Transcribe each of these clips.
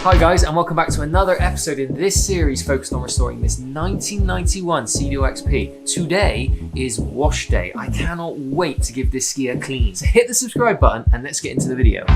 Hi guys, and welcome back to another episode in this series focused on restoring this 1991 Seadoo XP. Today is wash day. I cannot wait to give this ski a clean. So hit the subscribe button and let's get into the video.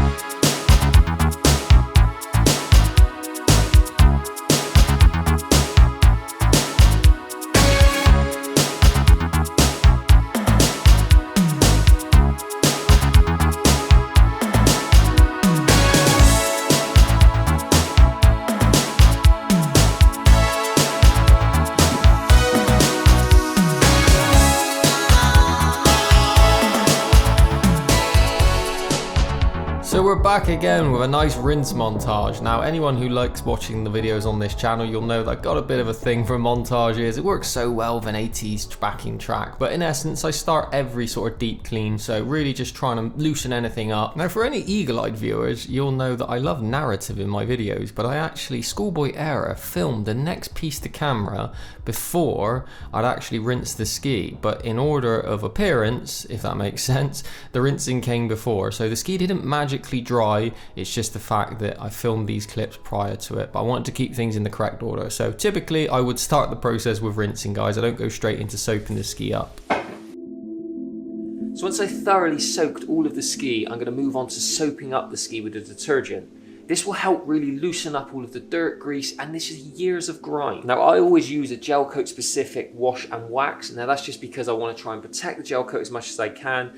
So we're back again with a nice rinse montage. Now anyone who likes watching the videos on this channel, you'll know that I've got a bit of a thing for montages. It works so well with an 80s backing track, but in essence I start every sort of deep clean, so really just trying to loosen anything up. Now for any eagle-eyed viewers, you'll know that I love narrative in my videos, but I actually, schoolboy error, filmed the next piece to camera before I'd actually rinsed the ski, but in order of appearance, if that makes sense, the rinsing came before. So the ski didn't magically dry, it's just the fact that I filmed these clips prior to it, but I wanted to keep things in the correct order. So typically I would start the process with rinsing, guys. I don't go straight into soaping the ski up. So once I thoroughly soaked all of the ski, I'm going to move on to soaping up the ski with a detergent. This will help really loosen up all of the dirt, grease, and this is years of grime. Now I always use a gel coat specific wash and wax. Now that's just because I want to try and protect the gel coat as much as I can.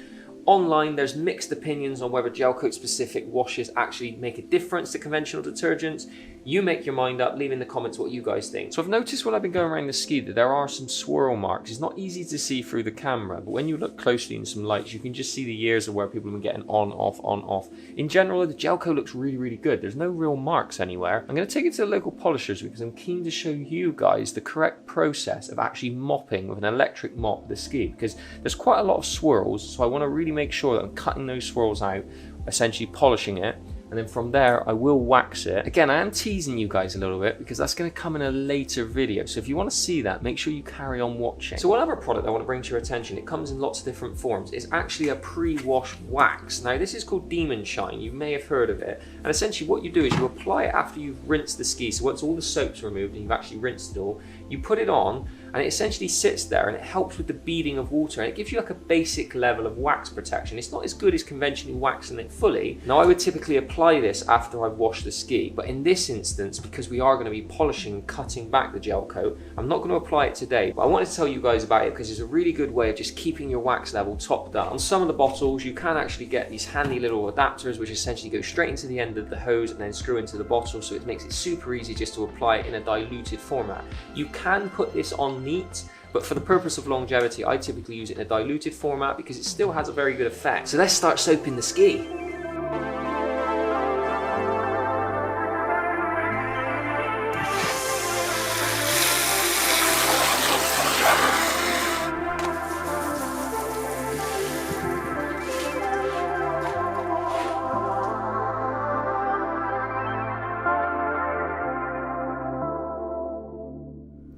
Online, there's mixed opinions on whether gel coat specific washes actually make a difference to conventional detergents. You make your mind up, leave in the comments what you guys think. So I've noticed when I've been going around the ski that there are some swirl marks. It's not easy to see through the camera, but when you look closely in some lights, you can just see the years of where people have been getting on, off. In general, the gel coat looks really, really good. There's no real marks anywhere. I'm going to take it to the local polishers because I'm keen to show you guys the correct process of actually mopping with an electric mop the ski, because there's quite a lot of swirls, so I want to really make sure that I'm cutting those swirls out, essentially polishing it, and then from there I will wax it. Again, I am teasing you guys a little bit because that's going to come in a later video, so if you want to see that, make sure you carry on watching. So one other product I want to bring to your attention, it comes in lots of different forms, it's actually a pre-wash wax. Now this is called Demon Shine, you may have heard of it, and essentially what you do is you apply it after you've rinsed the ski. So once all the soap's removed and you've actually rinsed it all, you put it on and it essentially sits there and it helps with the beading of water, and it gives you like a basic level of wax protection. It's not as good as conventionally waxing it fully. Now I would typically apply this after I've washed the ski, but in this instance, because we are going to be polishing and cutting back the gel coat, I'm not going to apply it today, but I wanted to tell you guys about it because it's a really good way of just keeping your wax level topped up. On some of the bottles you can actually get these handy little adapters which essentially go straight into the end of the hose and then screw into the bottle, so it makes it super easy just to apply it in a diluted format. You can put this on neat, but for the purpose of longevity I typically use it in a diluted format because it still has a very good effect. So let's start soaping the ski.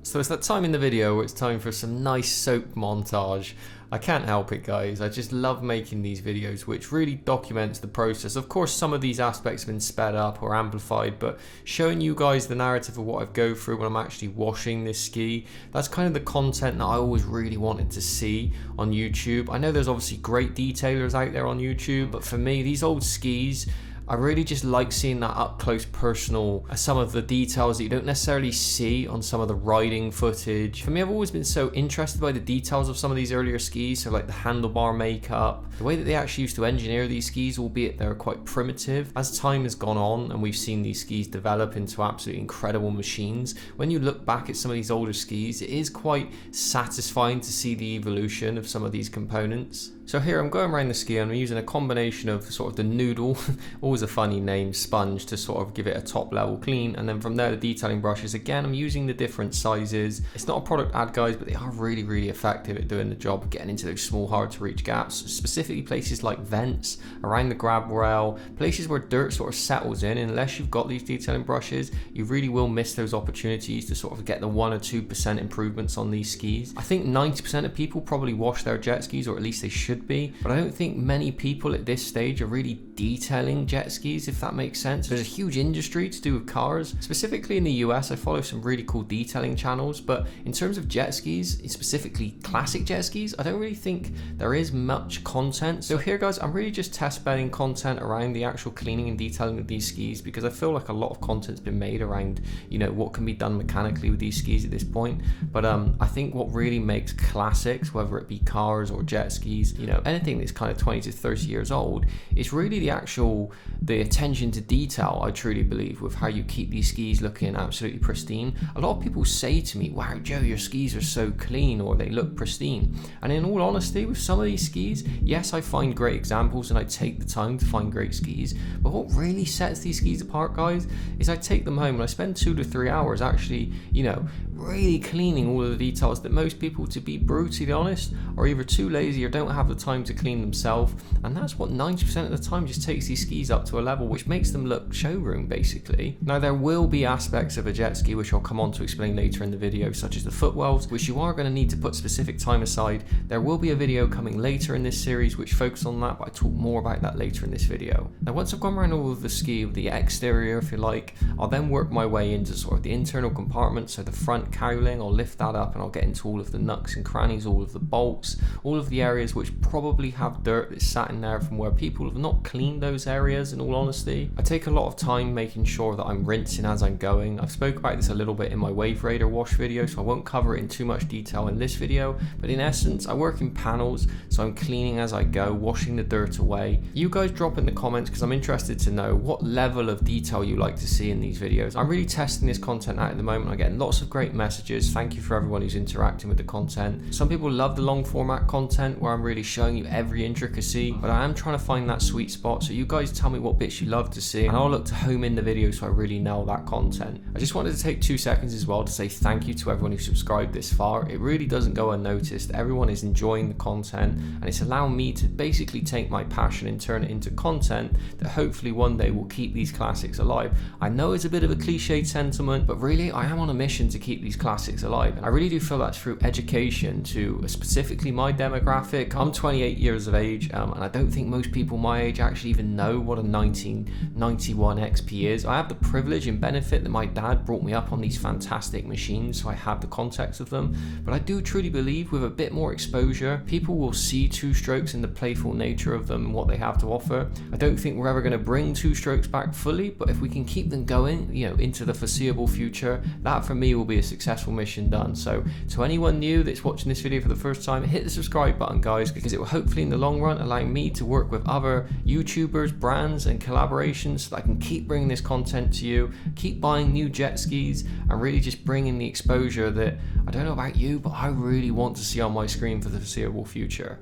So it's that time in the video where it's time for some nice soap montage. I can't help it, guys. I just love making these videos which really documents the process. Of course, some of these aspects have been sped up or amplified, but showing you guys the narrative of what I go through when I'm actually washing this ski, that's kind of the content that I always really wanted to see on YouTube. I know there's obviously great detailers out there on YouTube, but for me, these old skis, I really just like seeing that up close personal, some of the details that you don't necessarily see on some of the riding footage. For me, I've always been so interested by the details of some of these earlier skis, so like the handlebar makeup, the way that they actually used to engineer these skis, albeit they're quite primitive. As time has gone on and we've seen these skis develop into absolutely incredible machines, when you look back at some of these older skis, it is quite satisfying to see the evolution of some of these components. So here I'm going around the ski and I'm using a combination of sort of the noodle, always a funny name, sponge to sort of give it a top level clean, and then from there the detailing brushes. Again, I'm using the different sizes. It's not a product ad, guys, but they are really, really effective at doing the job of getting into those small, hard to reach gaps, specifically places like vents, around the grab rail, places where dirt sort of settles in. And unless you've got these detailing brushes, you really will miss those opportunities to sort of get the 1 or 2% improvements on these skis. I think 90% of people probably wash their jet skis, or at least they should be, but I don't think many people at this stage are really detailing jet jet skis, if that makes sense. There's a huge industry to do with cars. Specifically in the US, I follow some really cool detailing channels, but in terms of jet skis, specifically classic jet skis, I don't really think there is much content. So here guys, I'm really just test bedding content around the actual cleaning and detailing of these skis, because I feel like a lot of content's been made around, you know, what can be done mechanically with these skis at this point. But I think what really makes classics, whether it be cars or jet skis, you know, anything that's kind of 20 to 30 years old, is really the attention to detail, I truly believe, with how you keep these skis looking absolutely pristine. A lot of people say to me, wow Joe, your skis are so clean, or they look pristine. And in all honesty, with some of these skis, yes, I find great examples and I take the time to find great skis, but what really sets these skis apart, guys, is I take them home and I spend 2 to 3 hours actually, you know, really cleaning all of the details that most people, to be brutally honest, are either too lazy or don't have the time to clean themselves. And that's what 90% of the time just takes these skis up to a level which makes them look showroom basically. Now there will be aspects of a jet ski which I'll come on to explain later in the video, such as the footwells, which you are going to need to put specific time aside. There will be a video coming later in this series which focuses on that, but I talk more about that later in this video. Now once I've gone around all of the ski, the exterior if you like, I'll then work my way into sort of the internal compartment, so the front cowling, I'll lift that up and I'll get into all of the nooks and crannies, all of the bolts, all of the areas which probably have dirt that's sat in there from where people have not cleaned those areas. In all honesty, I take a lot of time making sure that I'm rinsing as I'm going. I've spoke about this a little bit in my Wave Raider wash video, so I won't cover it in too much detail in this video, but in essence I work in panels, so I'm cleaning as I go, washing the dirt away. You guys drop in the comments because I'm interested to know what level of detail you like to see in these videos. I'm really testing this content out at the moment. I get lots of great messages. Thank you for everyone who's interacting with the content. Some people love the long format content where I'm really showing you every intricacy, but I am trying to find that sweet spot, so you guys tell me what bits you love to see and I'll look to home in the video so I really nail that content. I just wanted to take 2 seconds as well to say thank you to everyone who subscribed this far. It really doesn't go unnoticed. Everyone is enjoying the content and it's allowing me to basically take my passion and turn it into content that hopefully one day will keep these classics alive. I know it's a bit of a cliched sentiment, but really I am on a mission to keep these classics alive, and I really do feel that's through education to specifically my demographic. I'm 28 years of age and I don't think most people my age actually even know what a 1991 XP is. I have the privilege and benefit that my dad brought me up on these fantastic machines, so I have the context of them, but I do truly believe with a bit more exposure people will see two strokes and the playful nature of them and what they have to offer. I don't think we're ever going to bring two strokes back fully, but if we can keep them going, you know, into the foreseeable future, that for me will be a successful mission done. So to anyone new that's watching this video for the first time, hit the subscribe button guys, because it will hopefully in the long run allow me to work with other YouTubers, brands and collaborations so that I can keep bringing this content to you, keep buying new jet skis and really just bringing the exposure that, I don't know about you, but I really want to see on my screen for the foreseeable future.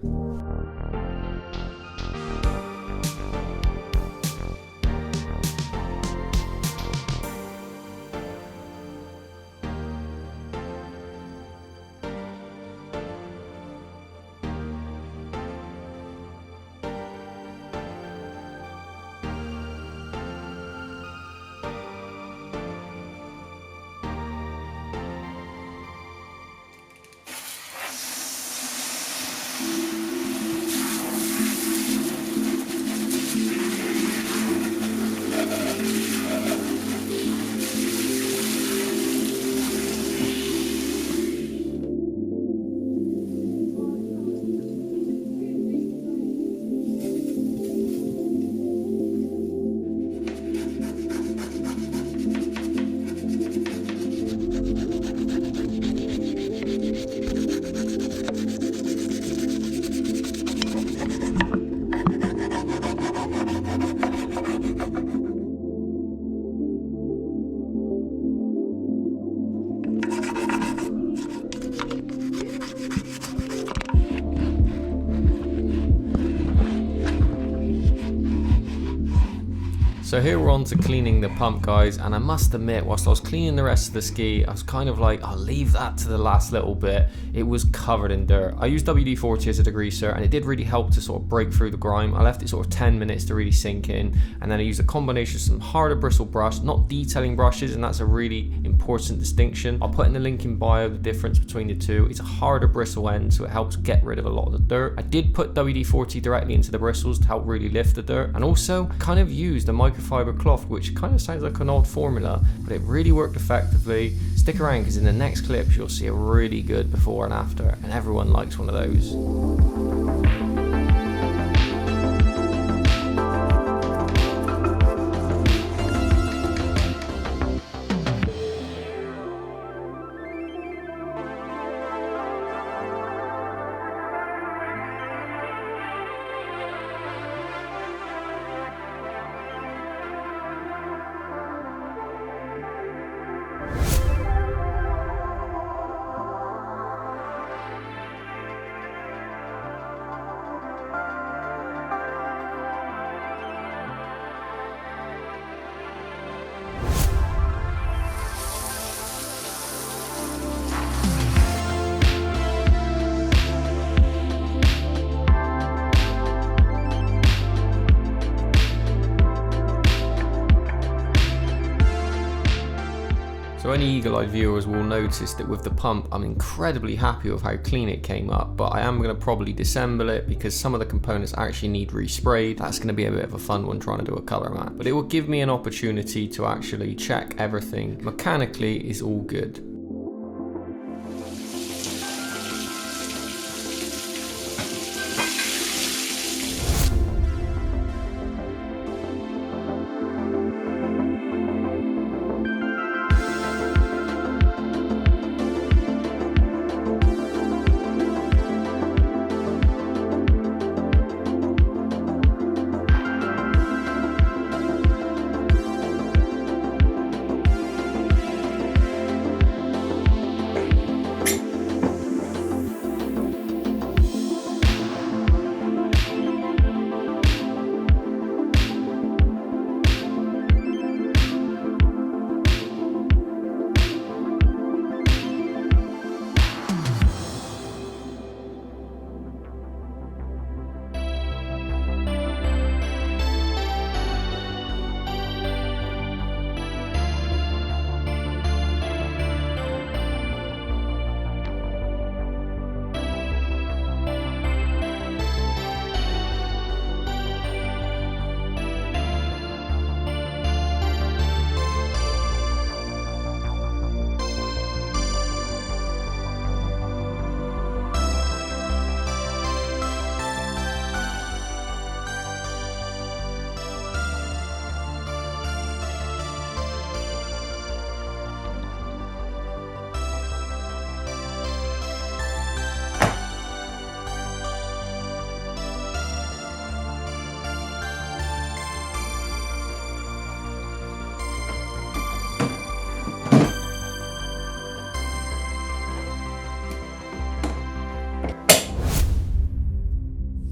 So here we're on to cleaning the pump, guys, and I must admit, whilst I was cleaning the rest of the ski, I was kind of like, I'll leave that to the last little bit. It was covered in dirt. I used WD-40 as a degreaser, and it did really help to sort of break through the grime. I left it sort of 10 minutes to really sink in, and then I used a combination of some harder bristle brush, not detailing brushes, and that's a really important distinction. I'll put in the link in bio the difference between the two. It's a harder bristle end, so it helps get rid of a lot of the dirt. I did put WD-40 directly into the bristles to help really lift the dirt, and also I kind of used a microfiber cloth, which kind of sounds like an odd formula, but it really worked effectively. Stick around, because in the next clips you'll see a really good before and after, and everyone likes one of those. So any eagle-eyed viewers will notice that with the pump, I'm incredibly happy with how clean it came up, but I am going to probably disassemble it because some of the components actually need resprayed. That's going to be a bit of a fun one trying to do a color mat, but it will give me an opportunity to actually check everything mechanically is all good.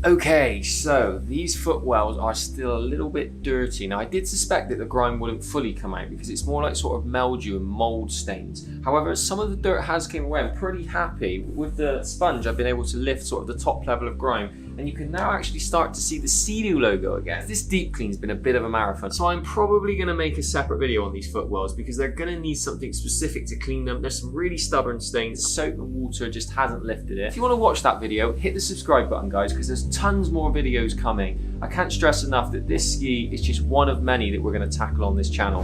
Okay, so these footwells are still a little bit dirty. Now I did suspect that the grime wouldn't fully come out because it's more like sort of mildew and mold stains. However, some of the dirt has came away. I'm pretty happy. With the sponge, I've been able to lift sort of the top level of grime, and you can now actually start to see the Seadoo logo again. This deep clean's been a bit of a marathon, so I'm probably going to make a separate video on these footwells because they're going to need something specific to clean them. There's some really stubborn stains. Soap and water just hasn't lifted it. If you want to watch that video, hit the subscribe button, guys, because there's tons more videos coming. I can't stress enough that this ski is just one of many that we're going to tackle on this channel.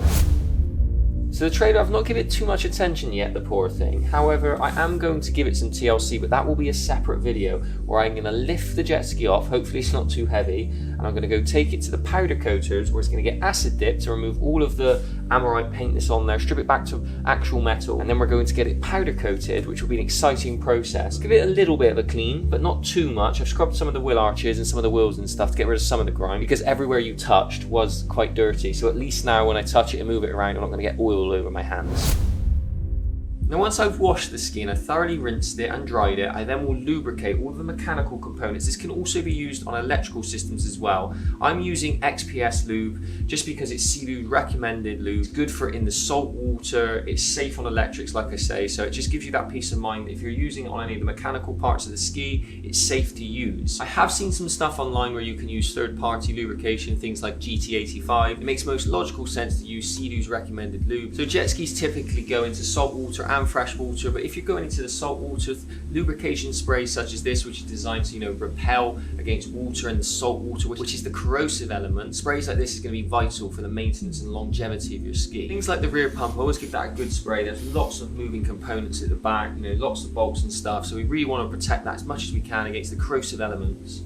So the trader, I've not given it too much attention yet, the poor thing. However, I am going to give it some TLC, but that will be a separate video where I'm going to lift the jet ski off. Hopefully it's not too heavy. And I'm going to go take it to the powder coaters where it's going to get acid dipped to remove all of the Amorite paint that's on there, strip it back to actual metal. And then we're going to get it powder coated, which will be an exciting process. Give it a little bit of a clean, but not too much. I've scrubbed some of the wheel arches and some of the wheels and stuff to get rid of some of the grime because everywhere you touched was quite dirty. So at least now when I touch it and move it around, I'm not going to get oil all over my hands. Now once I've washed the ski and I thoroughly rinsed it and dried it, I then will lubricate all of the mechanical components. This can also be used on electrical systems as well. I'm using XPS lube just because it's Seadoo's recommended lube. It's good for it in the salt water, it's safe on electrics like I say, so it just gives you that peace of mind that if you're using it on any of the mechanical parts of the ski, it's safe to use. I have seen some stuff online where you can use third-party lubrication, things like GT85. It makes most logical sense to use Seadoo's recommended lube. So jet skis typically go into salt water and fresh water, but if you're going into the salt water, lubrication sprays such as this, which is designed to, repel against water and the salt water, which is the corrosive element, sprays like this is going to be vital for the maintenance and longevity of your ski. Things like the rear pump, I always give that a good spray. There's lots of moving components at the back, lots of bolts and stuff, so we really want to protect that as much as we can against the corrosive elements.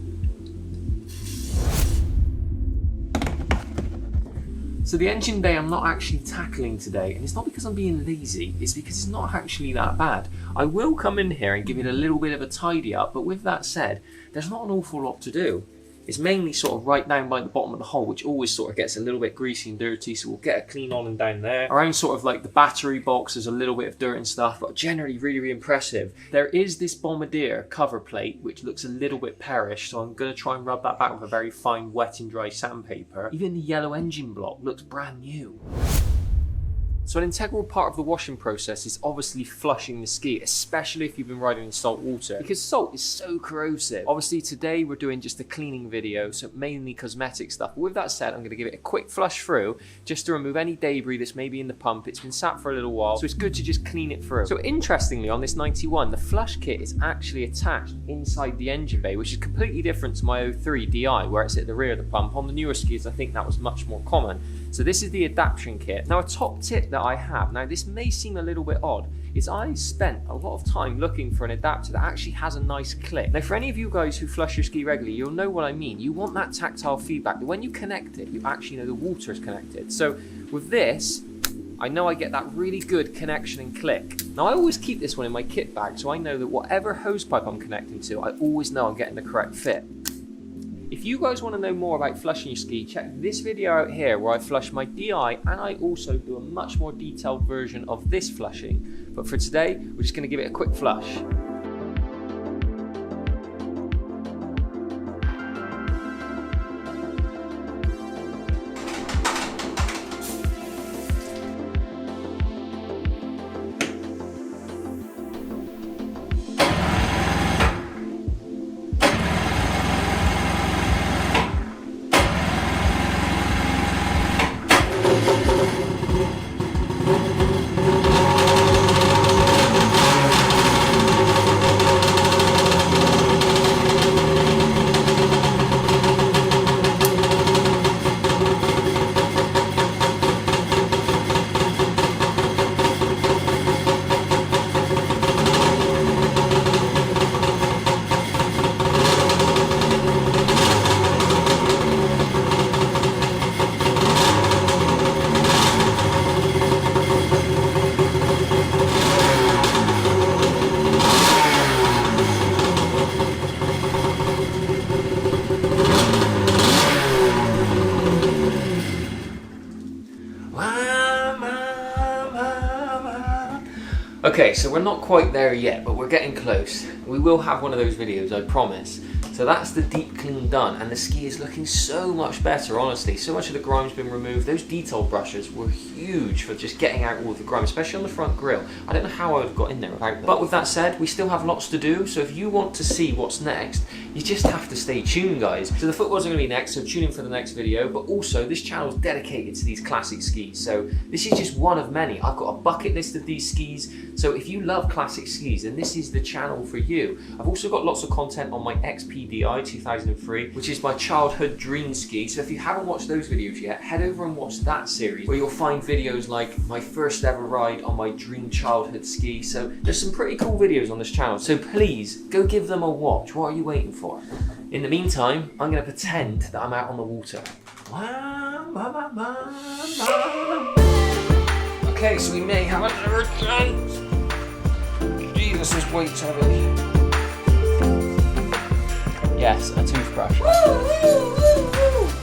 So the engine bay I'm not actually tackling today, and it's not because I'm being lazy, it's because it's not actually that bad. I will come in here and give it a little bit of a tidy up, but with that said, there's not an awful lot to do. It's mainly sort of right down by the bottom of the hole, which always sort of gets a little bit greasy and dirty, so we'll get a clean on and down there. Around sort of like the battery box, there's a little bit of dirt and stuff, but generally really, really impressive. There is this Bombardier cover plate, which looks a little bit perished, so I'm going to try and rub that back with a very fine wet and dry sandpaper. Even the yellow engine block looks brand new. So an integral part of the washing process is obviously flushing the ski, especially if you've been riding in salt water, because salt is so corrosive. Obviously today we're doing just a cleaning video, so mainly cosmetic stuff. But with that said, I'm going to give it a quick flush through just to remove any debris that's maybe in the pump. It's been sat for a little while, so it's good to just clean it through. So interestingly, on this 91, the flush kit is actually attached inside the engine bay, which is completely different to my 03 DI, where it's at the rear of the pump. On the newer skis, I think that was much more common. So this is the adaptation kit. Now a top tip that I have, now this may seem a little bit odd, is I spent a lot of time looking for an adapter that actually has a nice click. Now for any of you guys who flush your ski regularly, you'll know what I mean. You want that tactile feedback, that when you connect it, you actually know the water is connected. So with this, I know I get that really good connection and click. Now I always keep this one in my kit bag, so I know that whatever hose pipe I'm connecting to, I always know I'm getting the correct fit. If you guys want to know more about flushing your ski, check this video out here where I flush my DI, and I also do a much more detailed version of this flushing. But for today, we're just going to give it a quick flush. Okay, so we're not quite there yet, but we're getting close. We will have one of those videos, I promise. So that's the deep clean done, and the ski is looking so much better, honestly. So much of the grime's been removed. Those detail brushes were huge for just getting out all of the grime, especially on the front grille. I don't know how I would have got in there without them. But with that said, we still have lots to do, so if you want to see what's next, you just have to stay tuned, guys. So the Footwells are going to be next, so tune in for the next video. But also, this channel is dedicated to these classic skis, so this is just one of many. I've got a bucket list of these skis, so if you love classic skis, then this is the channel for you. I've also got lots of content on my XP DI 2003, which is my childhood dream ski. So if you haven't watched those videos yet, head over and watch that series, where you'll find videos like my first ever ride on my dream childhood ski. So there's some pretty cool videos on this channel, so please go give them a watch. What are you waiting for? In the meantime, I'm going to pretend that I'm out on the water. Okay, so we may have another chance. Jesus, this weight's heavy. Yes, a toothbrush. Woo, woo, woo, woo.